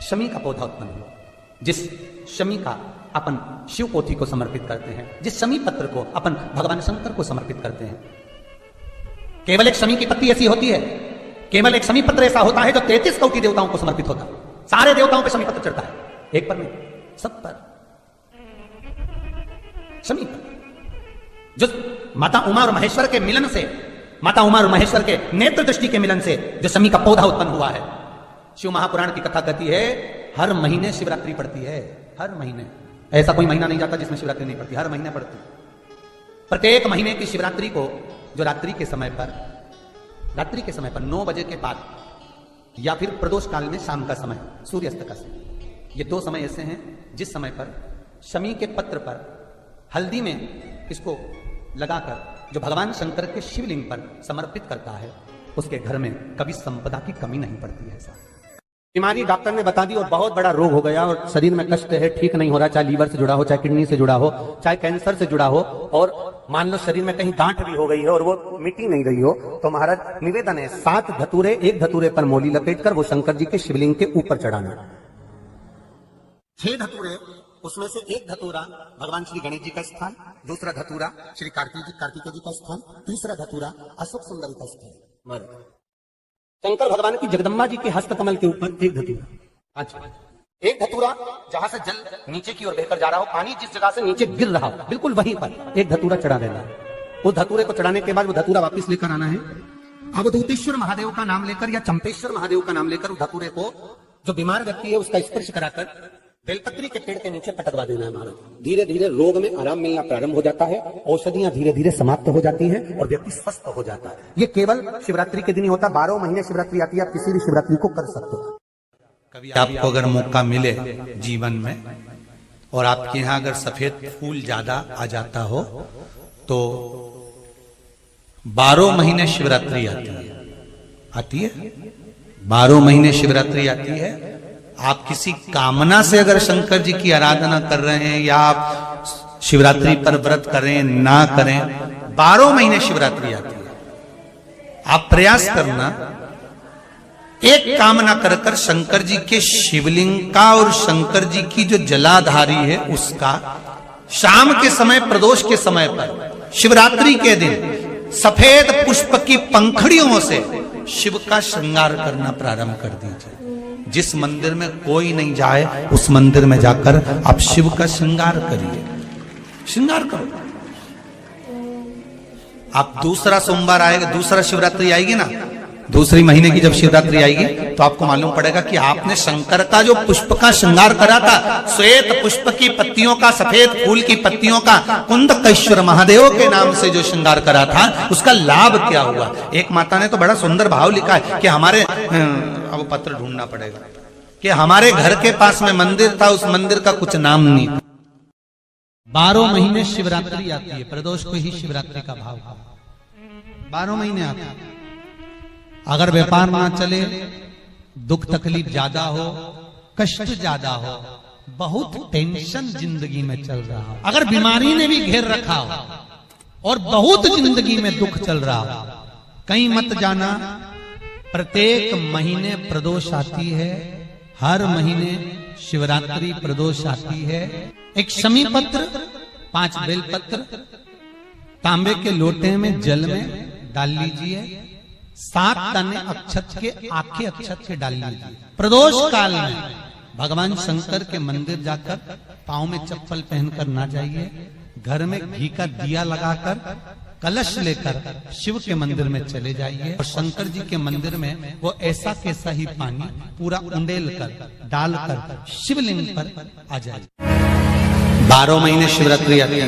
शमी का पौधा उत्पन्न हुआ, जिस शमी का अपन शिव पोथी को समर्पित करते हैं, जिस शमी पत्र को अपन भगवान शंकर को समर्पित करते हैं। केवल एक शमी की पत्ती ऐसी होती है, केवल एक शमी पत्र ऐसा होता है जो 33 कोटि देवताओं को समर्पित होता है। सारे देवताओं पर शमी पत्र चढ़ता है, एक पर नहीं, सब पर शमी पत्र। जो माता उमा और महेश्वर के मिलन से, माता उमा और महेश्वर के नेत्र दृष्टि के मिलन से जो शमी का पौधा उत्पन्न हुआ है। शिव महापुराण की कथा कहती है हर महीने शिवरात्रि पड़ती है, हर महीने। ऐसा कोई महीना नहीं जाता जिसमें शिवरात्रि नहीं पड़ती, हर महीने पड़ती। प्रत्येक महीने की शिवरात्रि को जो रात्रि के समय पर 9 बजे के बाद या फिर प्रदोष काल में शाम का समय, सूर्यास्त का समय, ये 2 समय ऐसे हैं जिस समय पर शमी के पत्र पर हल्दी में इसको लगाकर जो भगवान शंकर के शिवलिंग पर समर्पित करता है, उसके घर में कभी संपदा की कमी नहीं पड़ती है। ऐसा बीमारी डॉक्टर ने बता दी और बहुत बड़ा रोग हो गया और शरीर में कष्ट है, ठीक नहीं हो रहा, चाहे लीवर से जुड़ा हो, चाहे किडनी से जुड़ा हो, चाहे कैंसर से जुड़ा हो, और मान लो शरीर में कहीं गांठ भी हो गई है और वो मिटी नहीं रही हो, तो महाराज निवेदन है 7 धतूरे, एक धतूरे पर मोली लपेटकर वो शंकर जी के शिवलिंग के ऊपर चढ़ाना। 6 धतूरे, उसमें से एक धतूरा भगवान श्री गणेश जी का स्थान, दूसरा धतूरा श्री कार्तिकेय जी का स्थान, तीसरा धतूरा अशोक सुंदरी का स्थान। शंकर भगवान की जगदम्बा जी के हस्तकमल के ऊपर एक धतूरा। अच्छा, एक धतूरा जहां से जल नीचे की ओर बहकर जा रहा हो, पानी जिस जगह से नीचे गिर रहा हो, बिल्कुल वहीं पर एक धतूरा चढ़ा देना है। उस धतूरे को चढ़ाने के बाद वो धतूरा वापस लेकर आना है। अवधूतेश्वर महादेव का नाम लेकर या चंपेश्वर महादेव का नाम लेकर उस धतूरे को जो बीमार व्यक्ति है उसका स्पर्श कराकर बेलपत्री के पेड़ के नीचे पटकवा देना है महाराज। धीरे धीरे रोग में आराम मिलना प्रारंभ हो जाता है, औषधियां धीरे धीरे समाप्त हो जाती हैं और व्यक्ति स्वस्थ हो जाता है। ये केवल शिवरात्रि के दिन ही होता, 12 महीने शिवरात्रि आती है, आप किसी भी शिवरात्रि को कर सकते हो। कभी आपको अगर मौका मिले जीवन में और आपके यहाँ अगर सफेद फूल ज्यादा आ जाता हो तो 12 महीने शिवरात्रि आती है 12 महीने शिवरात्रि आती है। आप किसी कामना से अगर शंकर जी की आराधना कर रहे हैं या आप शिवरात्रि पर व्रत करें ना करें, 12 महीने शिवरात्रि आती है। आप प्रयास करना, एक कामना कर कर शंकर जी के शिवलिंग का और शंकर जी की जो जलाधारी है उसका शाम के समय, प्रदोष के समय पर, शिवरात्रि के दिन सफेद पुष्प की पंखड़ियों से शिव का श्रृंगार करना प्रारंभ कर दीजिए। जिस मंदिर में कोई नहीं जाए उस मंदिर में जाकर आप शिव का श्रृंगार करिए, श्रृंगार करो। आप दूसरा सोमवार आएगा, दूसरा शिवरात्रि आएगी ना, दूसरी महीने की जब शिवरात्रि आएगी तो आपको मालूम पड़ेगा कि आपने शंकर का जो पुष्प का श्रृंगार करा था, श्वेत पुष्प की पत्तियों का, सफेद फूल की पत्तियों का, कुंदकेश्वर महादेव के नाम से जो श्रृंगार करा था, उसका लाभ क्या हुआ। एक माता ने तो बड़ा सुंदर भाव लिखा है कि हमारे, अब पत्र ढूंढना पड़ेगा, कि हमारे घर के पास में मंदिर था, उस मंदिर का कुछ नाम नहीं। 12 महीने शिवरात्रि आती है, प्रदोष को ही शिवरात्रि का भाव, 12 महीने आते हैं। अगर व्यापार ना चले, दुख तकलीफ ज्यादा हो, कष्ट ज्यादा हो, बहुत टेंशन जिंदगी में चल रहा हो, अगर बीमारी ने भी घेर रखा हो और बहुत जिंदगी में दुख चल रहा हो, कहीं मत जाना। प्रत्येक महीने प्रदोष आती है, हर महीने शिवरात्रि प्रदोष आती है। एक शमी पत्र, 5 बेलपत्र तांबे के लोटे में जल में डाल लीजिए, 7 दाने अक्षत के, आखे अक्षत के डाल लीजिए। प्रदोष काल में भगवान शंकर के मंदिर जाकर पांव में चप्पल पहनकर ना जाइए, घर में घी का दिया लगाकर कलश लेकर शिव के मंदिर में चले जाइए और शंकर जी के मंदिर में वो ऐसा कैसा ही पानी पूरा उंडेल कर डालकर शिवलिंग पर आ जाइए। 12 महीने शिवरात्रि आती है,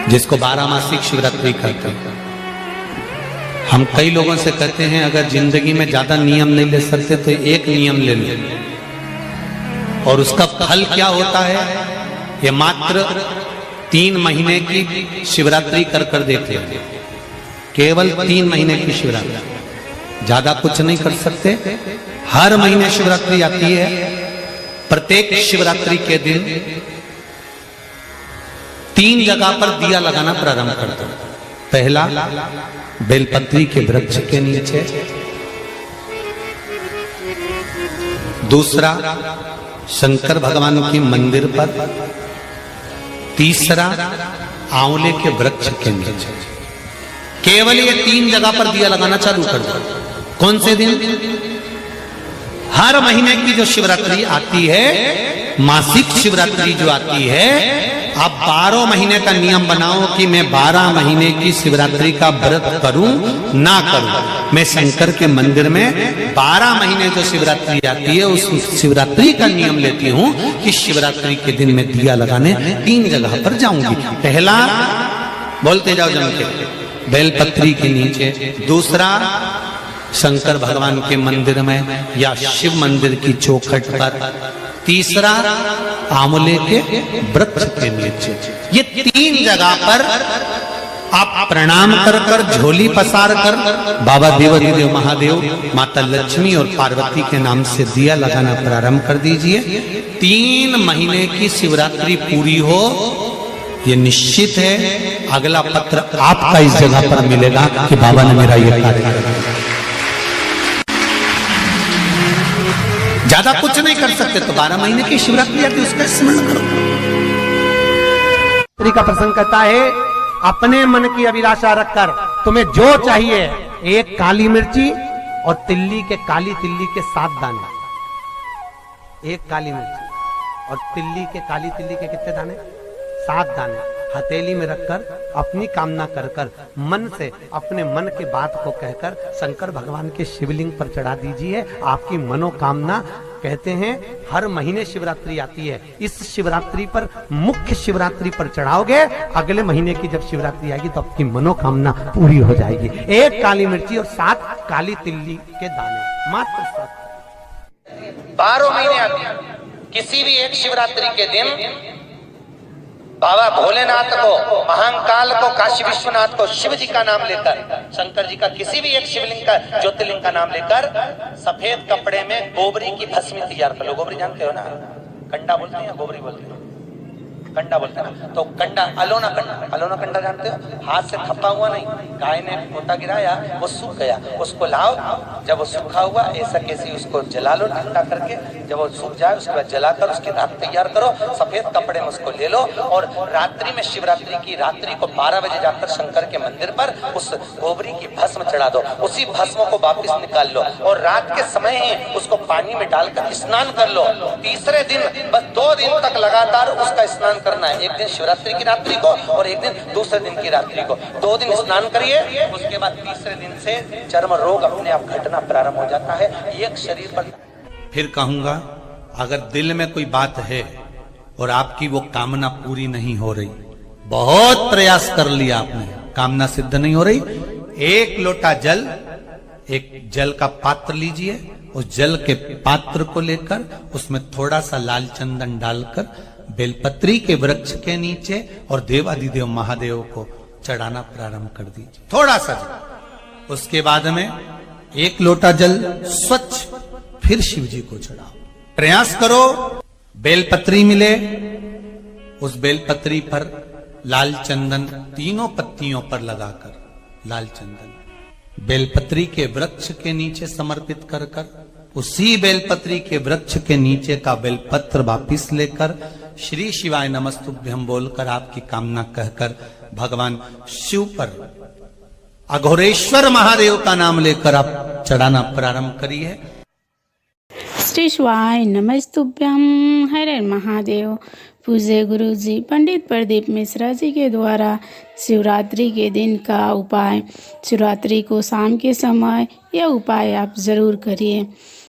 जिसको 12 मासिक शिवरात्रि कहते हैं। हम कई लोगों से कहते हैं अगर जिंदगी में ज्यादा नियम नहीं ले सकते तो एक नियम ले लो, और उसका फल क्या होता है ये मात्र 3 महीने की शिवरात्रि कर कर देखते हैं। केवल 3 महीने की शिवरात्रि, ज्यादा कुछ नहीं कर सकते। हर महीने शिवरात्रि आती है, प्रत्येक शिवरात्रि के दिन 3 जगह पर दिया लगाना प्रारंभ कर दो। पहला, बेलपत्री के वृक्ष के नीचे, दूसरा शंकर भगवान के मंदिर पर, तीसरा आंवले के वृक्ष के नीचे। केवल ये 3 जगह पर दिया लगाना चालू कर दो। कौन से दिन? हर महीने की जो शिवरात्रि आती है, मासिक शिवरात्रि जो आती है, आप 12 महीने का नियम बनाओ कि मैं 12 महीने की शिवरात्रि का व्रत करूं ना करूं। मैं शंकर के मंदिर में 12 महीने जो शिवरात्रि आती है उस शिवरात्रि का नियम लेती हूं कि शिवरात्रि के दिन मैं दिया लगाने 3 जगह पर जाऊंगी। पहला, बोलते जाओ जम के, बेलपत्री के नीचे। दूसरा, शंकर भगवान के मंदिर में या शिव मंदिर की चौखट पर। तीसरा, आंवले के वृक्ष के नीचे। ये 3 जगह पर आप प्रणाम कर कर, झोली पसार कर बाबा देवाधिदेव महादेव, माता लक्ष्मी और पार्वती के नाम से दिया लगाना प्रारंभ कर दीजिए। 3 महीने की शिवरात्रि पूरी हो, ये निश्चित है अगला पत्र आपका इस जगह पर मिलेगा कि बाबा ने मेरा ये कार्य किया। ज्यादा कुछ नहीं कर सकते तो 12 महीने की शिवरात्रि आती है, उसका स्मरण करो। श्री का प्रसंग कहता है, अपने मन की अभिलाषा रखकर तुम्हें जो चाहिए, 1 काली मिर्ची और काली तिल्ली के 7 दाने। 1 काली मिर्ची और काली तिल्ली के कितने दाने? 7 दाने हथेली में रखकर अपनी कामना कर कर मन से अपने मन के बात को कहकर शंकर भगवान के शिवलिंग पर चढ़ा दीजिए। आपकी मनोकामना, कहते हैं हर महीने शिवरात्रि आती है, इस शिवरात्रि पर, मुख्य शिवरात्रि पर चढ़ाओगे, अगले महीने की जब शिवरात्रि आएगी तो आपकी मनोकामना पूरी हो जाएगी। 1 काली मिर्ची और 7 काली तिल्ली के दाने, मात्र 7। 12 महीने आती है। किसी भी एक शिवरात्रि के दिन बाबा भोलेनाथ को, महाकाल को, काशी विश्वनाथ को, शिव जी का नाम लेकर, शंकर जी का किसी भी एक शिवलिंग का, ज्योतिर्लिंग का नाम लेकर सफेद कपड़े में गोबरी की भस्मी तैयार कर लो। गोबरी जानते हो ना? कंडा बोलते हैं या गोबरी बोलते हैं? कंडा बोलते हैं ना? तो कंडा, अलोना कंडा, अलोना कंडा जानते हो? हाथ से थप्पा हुआ नहीं, गाय ने पोता गिराया, वो सूख गया, उसको लाओ, जब वो सूखा हुआ ऐसा कैसे उसको जला लो ठंडा करके, जब वो सूख जाए उसके बाद जलाकर उसकी राख तैयार करो, सफेद कपड़े में उसको ले लो और रात्रि में, शिवरात्रि की रात्रि को 12 बजे जाकर शंकर के मंदिर पर उस गोबरी की भस्म चढ़ा दो। उसी भस्म को वापिस निकाल लो और रात के समय ही उसको पानी में डालकर स्नान कर लो। तीसरे दिन, बस 2 दिन तक लगातार उसका स्नान करना है। एक दिन शिवरात्रि की रात्रि को और एक दिन दूसरे दिन की रात्रि को। 2 दिन स्नान करिए, उसके बाद तीसरे दिन से चर्म रोग अपने आप घटना प्रारंभ हो जाता है। एक शरीर पर। फिर कहूंगा, अगर दिल में कोई बात है और आपकी वो कामना पूरी नहीं हो रही, बहुत प्रयास कर लिया आपने, कामना सिद्ध नहीं हो रही, 1 लोटा जल, एक जल का पात्र लीजिए, उस जल के पात्र को लेकर उसमें थोड़ा सा लाल चंदन डालकर बेलपत्री के वृक्ष के नीचे और देवाधिदेव महादेव को चढ़ाना प्रारंभ कर दीजिए, थोड़ा सा जल। उसके बाद में 1 लोटा जल स्वच्छ फिर शिव जी को चढ़ाओ। प्रयास करो बेलपत्री मिले, उस बेलपत्री पर लाल चंदन 3 पत्तियों पर लगाकर, लाल चंदन बेलपत्री के वृक्ष के नीचे समर्पित कर कर, उसी बेलपत्री के वृक्ष के नीचे का बेलपत्र वापिस लेकर श्री शिवाय नमस्तुभ्यं बोलकर आपकी कामना कहकर भगवान शिव पर, अघोरेश्वर महादेव का नाम लेकर आप चढ़ाना प्रारंभ करिए। श्री शिवाय नमस्तुभ्यं, हर हर महादेव। पूज्य गुरु जी पंडित प्रदीप मिश्रा जी के द्वारा शिवरात्रि के दिन का उपाय, शिवरात्रि को शाम के समय यह उपाय आप जरूर करिए।